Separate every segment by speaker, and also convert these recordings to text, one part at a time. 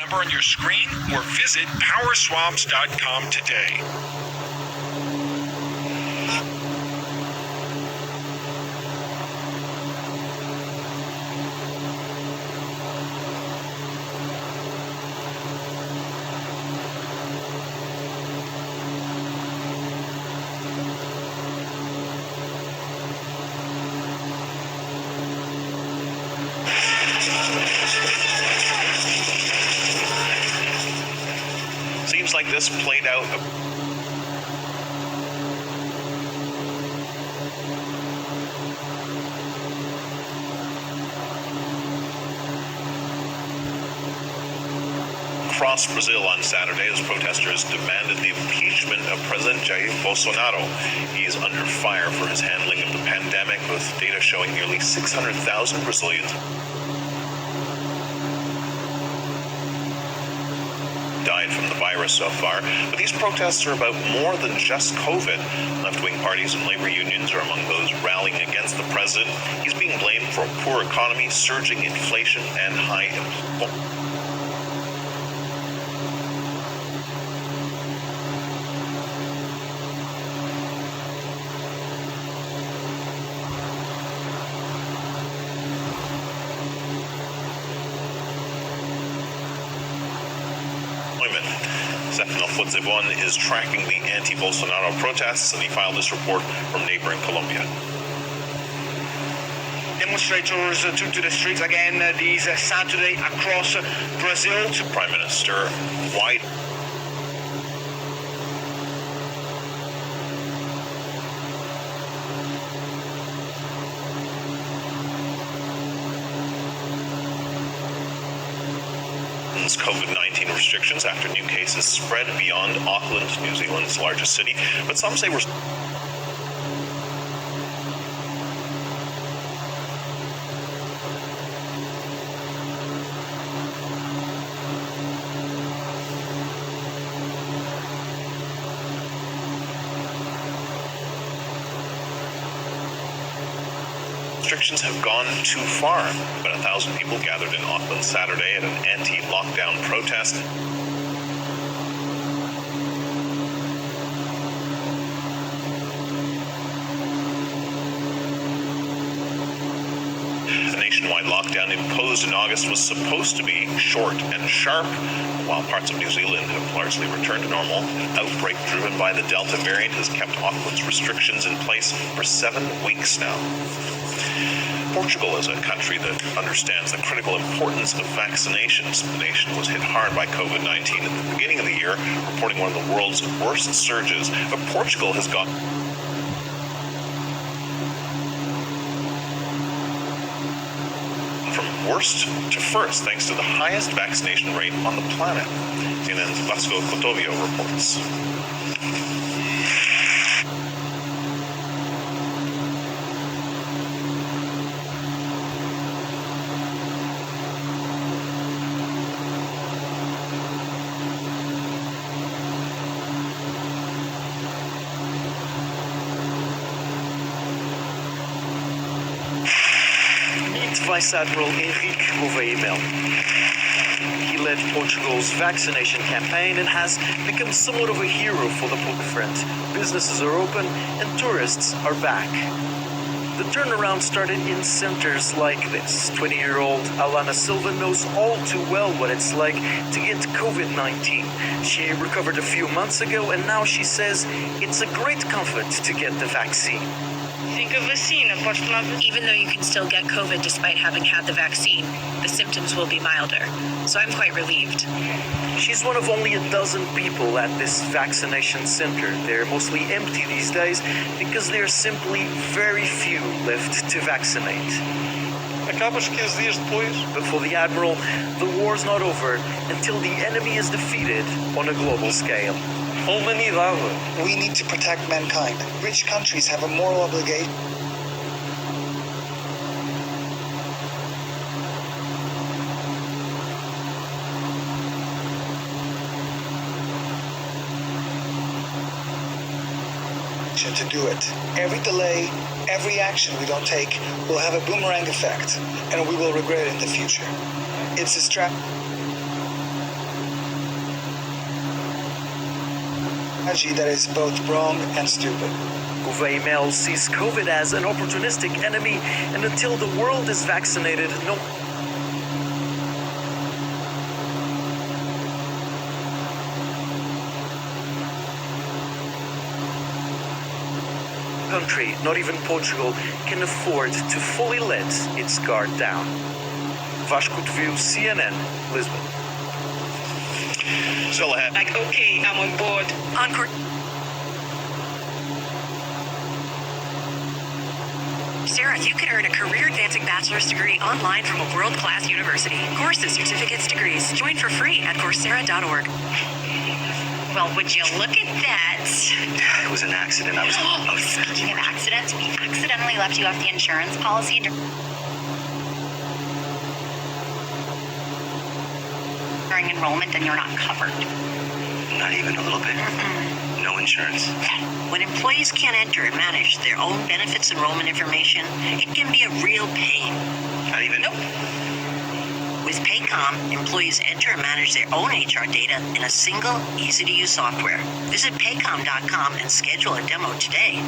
Speaker 1: Number on your screen or visit powerswabs.com today.
Speaker 2: Seems like this played out across Brazil on Saturday as protesters demanded the impeachment of President Jair Bolsonaro. He is under fire for his handling of the pandemic, with data showing nearly 600,000 Brazilians died from the virus so far. But these protests are about more than just COVID. Left-wing parties and labor unions are among those rallying against the president. He's being blamed for a poor economy, surging inflation, and high employment. Stefano Pozzebon is tracking the anti-Bolsonaro protests, and he filed this report from neighboring Colombia.
Speaker 3: Demonstrators took to the streets again this Saturday across Brazil.
Speaker 2: Prime Minister, why? COVID-19 restrictions after new cases spread beyond Auckland, New Zealand's largest city, but some say restrictions have gone too far. About 1,000 people gathered in Auckland Saturday at an anti-lockdown protest. The nationwide lockdown imposed in August was supposed to be short and sharp. While parts of New Zealand have largely returned to normal, an outbreak driven by the Delta variant has kept Auckland's restrictions in place for 7 weeks now. Portugal is a country that understands the critical importance of vaccinations. The nation was hit hard by COVID-19 at the beginning of the year, reporting one of the world's worst surges. But Portugal has gone from worst to first, thanks to the highest vaccination rate on the planet. CNN's Vasco Cotovio reports.
Speaker 4: Vice Admiral Henrique Gouveia Melo. He led Portugal's vaccination campaign and has become somewhat of a hero for the Porto Front. Businesses are open and tourists are back. The turnaround started in centers like this. 20-year-old Alana Silva knows all too well what it's like to get COVID-19. She recovered a few months ago, and now she says it's a great comfort to get the vaccine.
Speaker 5: Even though you can still get COVID despite having had the vaccine, the symptoms will be milder. So I'm quite relieved.
Speaker 4: She's one of only a dozen people at this vaccination center. They're mostly empty these days because there are simply very few left to vaccinate. But for the Admiral, the war's not over until the enemy is defeated on a global scale.
Speaker 6: We need to protect mankind. Rich countries have a moral obligation to do it. Every delay, every action we don't take will have a boomerang effect, and we will regret it in the future. It's a strategy that is both wrong and stupid.
Speaker 4: GouverEmail sees COVID as an opportunistic enemy, and until the world is vaccinated, no country, not even Portugal, can afford to fully let its guard down. Vasco de View, CNN, Lisbon.
Speaker 2: Still ahead.
Speaker 7: Like, okay, I'm on board.
Speaker 5: Encore. Sarah, you can earn a career-advancing bachelor's degree online from a world-class university. Courses, certificates, degrees. Join for free at Coursera.org.
Speaker 8: Well, would you look at that?
Speaker 3: It was an accident.
Speaker 8: Oh, speaking of accidents, we accidentally left you off the insurance policy during enrollment, and you're not covered.
Speaker 3: Not even a little bit. No insurance.
Speaker 9: When employees can't enter and manage their own benefits enrollment information, it can be a real pain.
Speaker 3: Not even.
Speaker 9: Nope. With Paycom, employees enter and manage their own HR data in a single, easy-to-use software. Visit paycom.com and schedule a demo today.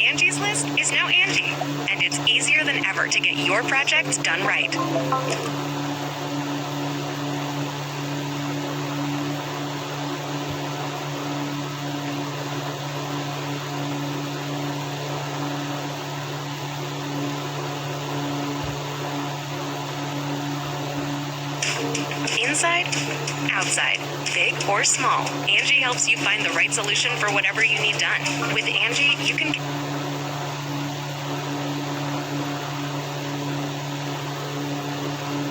Speaker 5: Angie's List is now Angie, and it's easier than ever to get your projects done right. Inside, outside, big or small, Angie helps you find the right solution for whatever you need done. With Angie, you can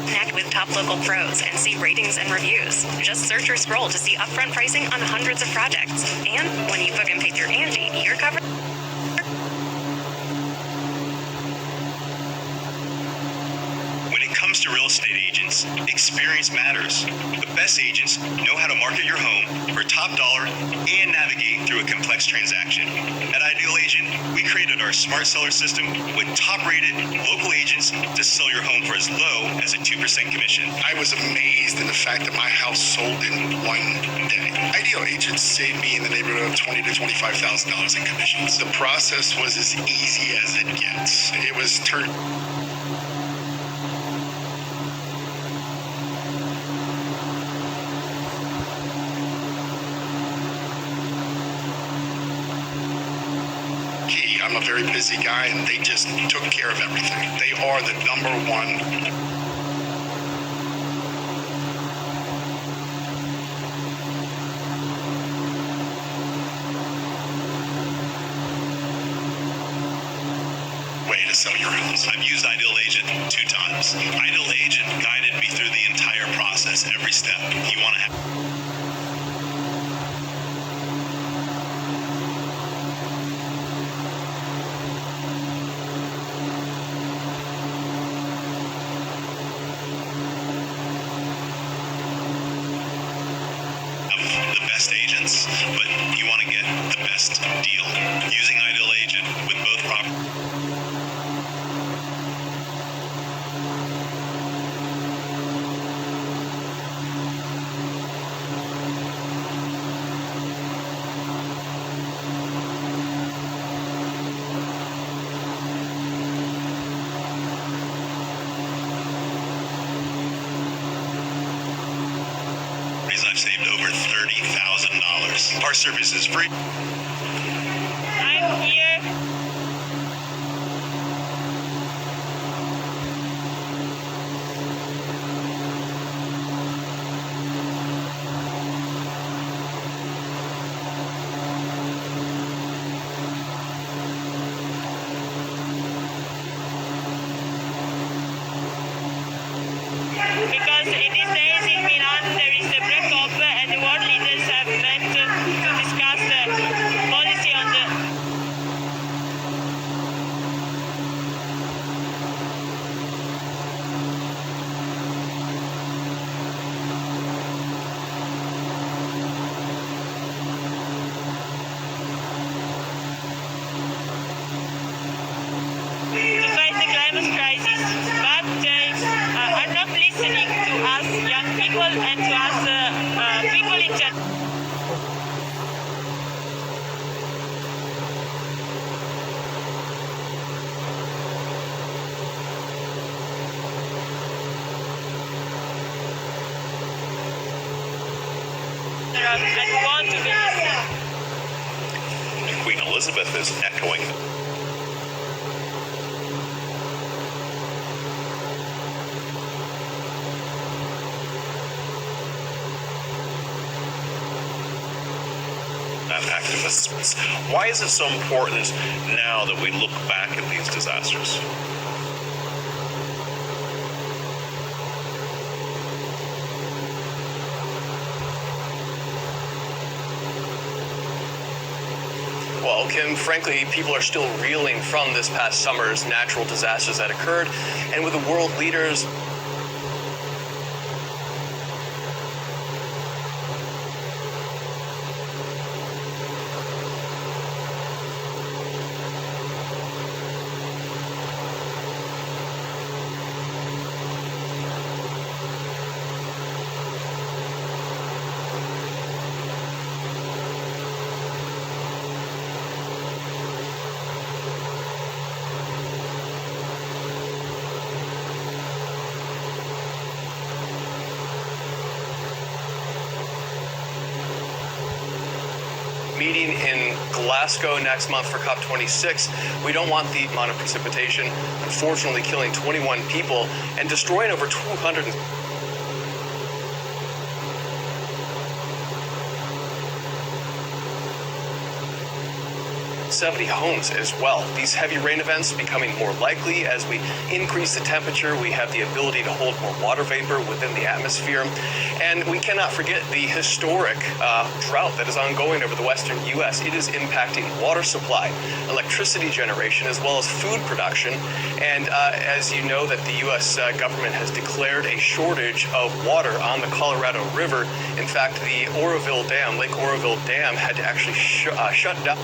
Speaker 5: connect with top local pros and see ratings and reviews. Just search or scroll to see upfront pricing on hundreds of projects. And when you book and pay through Angie, you're covered.
Speaker 1: When it comes to real estate agents, experience matters. The best agents know how to market your home for top dollar and navigate through a complex transaction. At Ideal Agent, we created our smart seller system with top-rated local agents to sell your home for as low as a 2% commission.
Speaker 10: I was amazed in the fact that my house sold in one day. Ideal Agents saved me in the neighborhood of $20,000 to $25,000 in commissions. The process was as easy as it gets. It was I'm a very busy guy, and they just took care of everything. They are the #1. Way to sell your house.
Speaker 1: I've used Ideal Agent 2 times. Ideal Agent guided me through the entire process, every step. You want to have the best agents, but you want to get the best deal. Using Ideal Agent with both properties. I've saved over $30,000. Our service is free.
Speaker 7: I'm here. Because in these days in Milan there is a breakup and the world leaders have met to discuss the policy on the and we want to be listened.
Speaker 2: Queen Elizabeth is echoing activists. Why is it so important now that we look back at these disasters?
Speaker 11: Well, Kim, frankly, people are still reeling from this past summer's natural disasters that occurred, and with the world leaders 20 meeting in Glasgow next month for COP26. We don't want the amount of precipitation, unfortunately killing 21 people and destroying over 200 70 homes as well. These heavy rain events becoming more likely as we increase the temperature. We have the ability to hold more water vapor within the atmosphere. And we cannot forget the historic drought that is ongoing over the western U.S. It is impacting water supply, electricity generation, as well as food production. And as you know, that the U.S. government has declared a shortage of water on the Colorado River. In fact, the Oroville Dam, Lake Oroville Dam, had to actually shut down.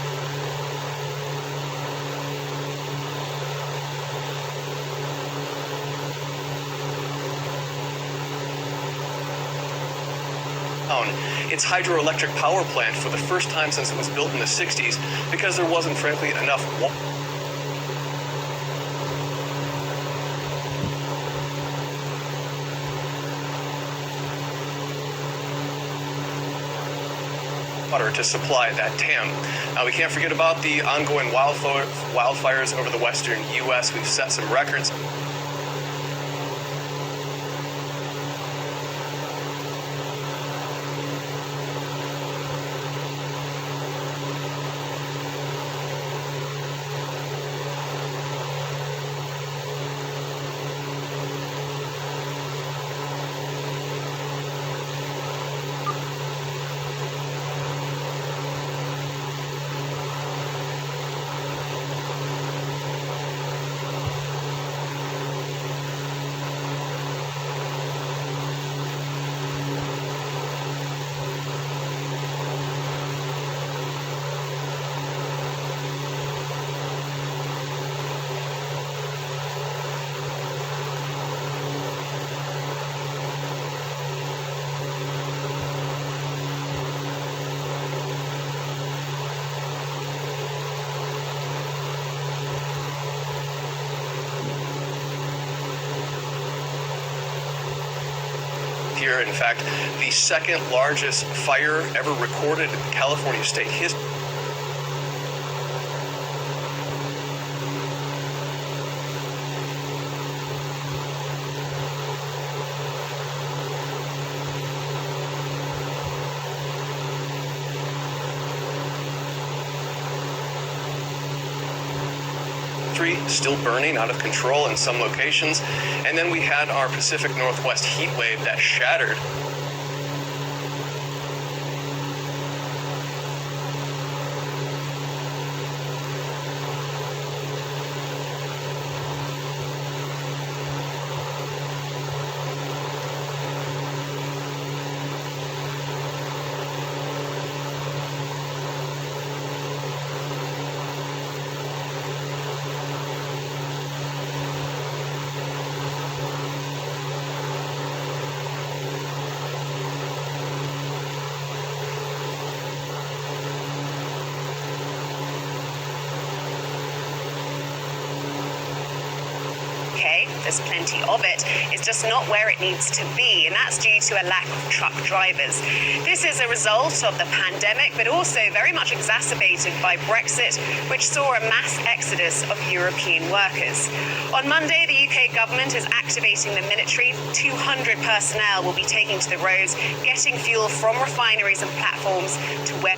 Speaker 11: Its hydroelectric power plant for the first time since it was built in the 60s because there wasn't, frankly, enough water to supply that dam. We can't forget about the ongoing wildfires over the western U.S. We've set some records. Here, in fact, the second largest fire ever recorded in California state history. Still burning out of control in some locations. And then we had our Pacific Northwest heat wave that shattered
Speaker 5: there's plenty of it. It's just not where it needs to be, and that's due to a lack of truck drivers. This is a result of the pandemic, but also very much exacerbated by Brexit, which saw a mass exodus of European workers. On Monday, the UK government is activating the military. 200 personnel will be taking to the roads, getting fuel from refineries and platforms to where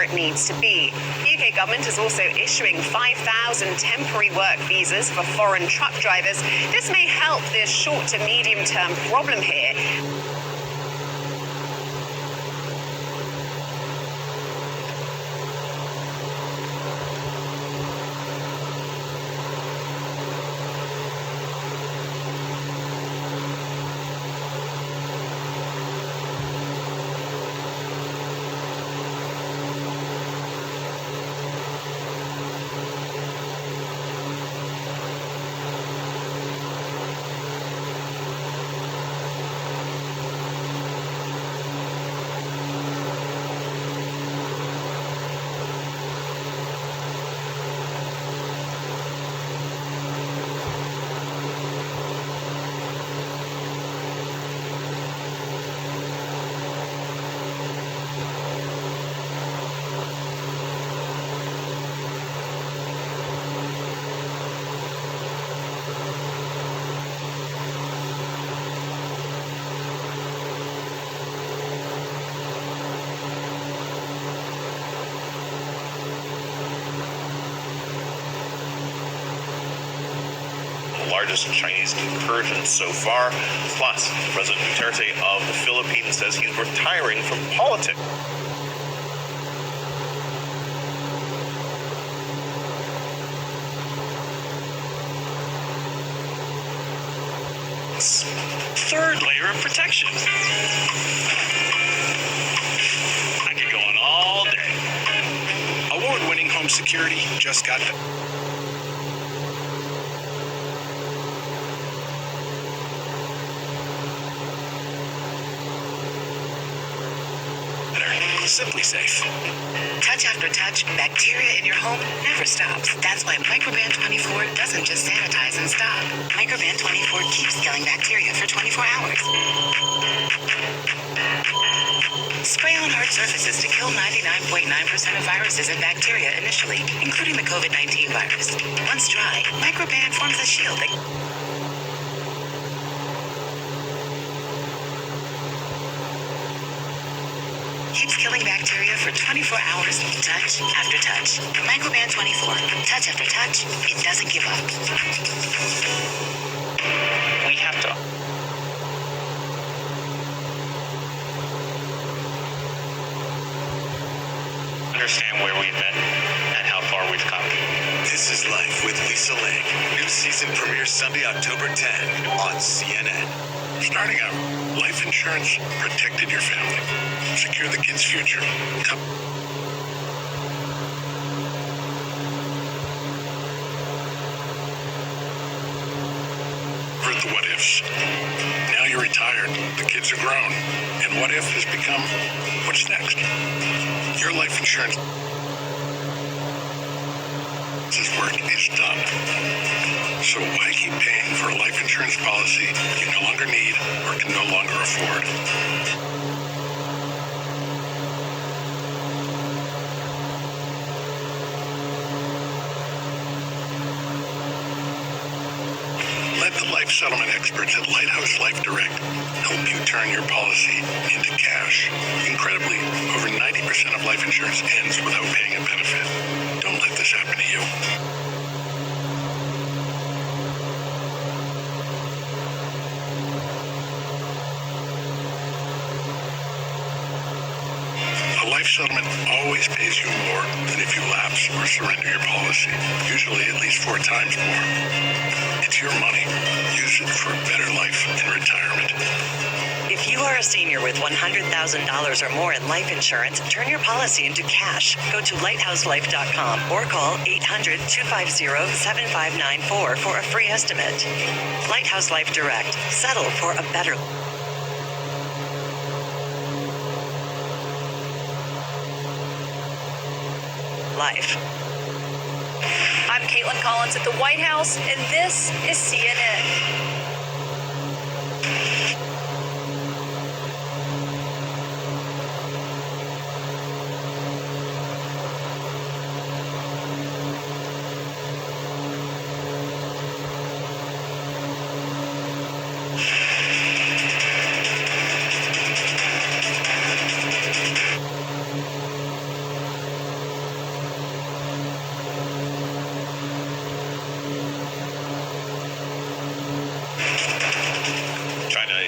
Speaker 5: it needs to be. The UK government is also issuing 5,000 temporary work visas for foreign truck drivers. This may help the short to medium term problem here.
Speaker 2: Largest Chinese incursion so far. Plus, President Duterte of the Philippines says he's retiring from politics.
Speaker 12: Third layer of protection. I could go on all day. Award-winning home security just got better. Simply Safe.
Speaker 13: Touch after touch, bacteria in your home never stops. That's why Microban 24 doesn't just sanitize and stop. Microban 24 keeps killing bacteria for 24 hours. Spray on hard surfaces to kill 99.9% of viruses and bacteria initially, including the COVID-19 virus. Once dry, Microban forms a shield that keeps killing bacteria for 24 hours, touch after touch. Microban 24, touch after touch, it doesn't give up.
Speaker 12: We have to understand where we've been and how far we've come.
Speaker 1: This is Life with Lisa Lake. New season premieres Sunday, October 10 on CNN.
Speaker 10: Starting out, life insurance protected your family. Secure the kids' future. Covered the what ifs. Now you're retired. The kids are grown. And what if has become what's next? Your life insurance work is done. So why keep paying for a life insurance policy you no longer need or can no longer afford? Let the life settlement experts at Lighthouse Life Direct help you turn your policy into cash. Incredibly, over 90% of life insurance ends without paying a benefit. Don't let this happen to you. A life settlement always pays you more than if you lapse or surrender your policy, usually at least 4 times more. It's your money. Use it for a better life in retirement.
Speaker 14: If you are a senior with $100,000 or more in life insurance, turn your policy into cash. Go to lighthouselife.com or call 800-250-7594 for a free estimate. Lighthouse Life Direct. Settle for a better life.
Speaker 5: I'm Caitlin Collins at the White House, and this is CNN.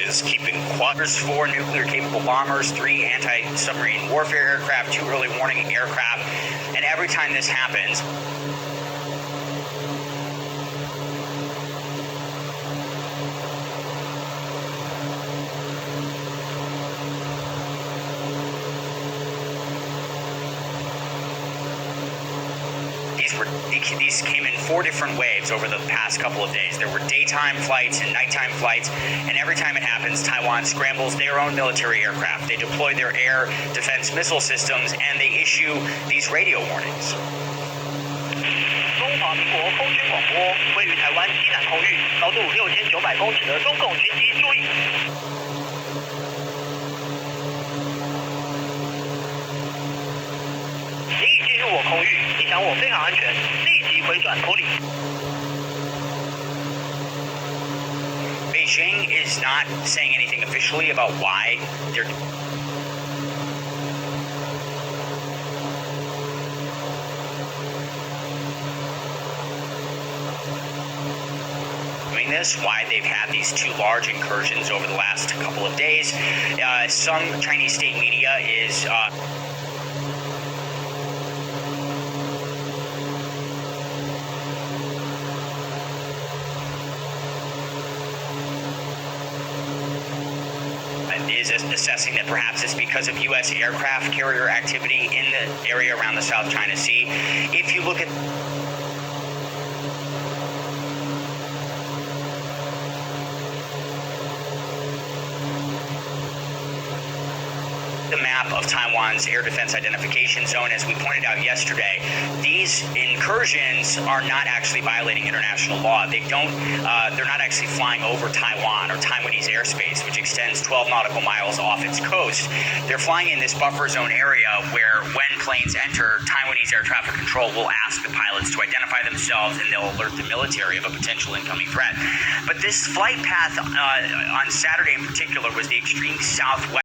Speaker 2: Is keeping
Speaker 15: There's 4 nuclear-capable bombers, 3 anti-submarine warfare aircraft, 2 early warning aircraft, and every time this happens, these came in 4 different waves over the past couple of days. There were daytime flights and nighttime flights, and every time it happens, Taiwan scrambles their own military aircraft. They deploy their air defense missile systems, and they issue these radio warnings.
Speaker 16: 中华民国空军广播，位于台湾西南空域，高度6900公尺的中共军机注意。您已进入我空域，影响我飞行安全，立即回转脱离。
Speaker 15: Beijing is not saying anything officially about why they're doing this, why they've had these 2 large incursions over the last couple of days. Some Chinese state media is assessing that perhaps it's because of U.S. aircraft carrier activity in the area around the South China Sea. If you look at the map of Taiwan's air defense identification zone, as we pointed out yesterday, these incursions are not actually violating international law. They're not actually flying over Taiwan or Taiwanese airspace, which extends 12 nautical miles off its coast. They're flying in this buffer zone area where when planes enter, Taiwanese air traffic control will ask the pilots to identify themselves, and they'll alert the military of a potential incoming threat. But this flight path on Saturday in particular was the extreme southwest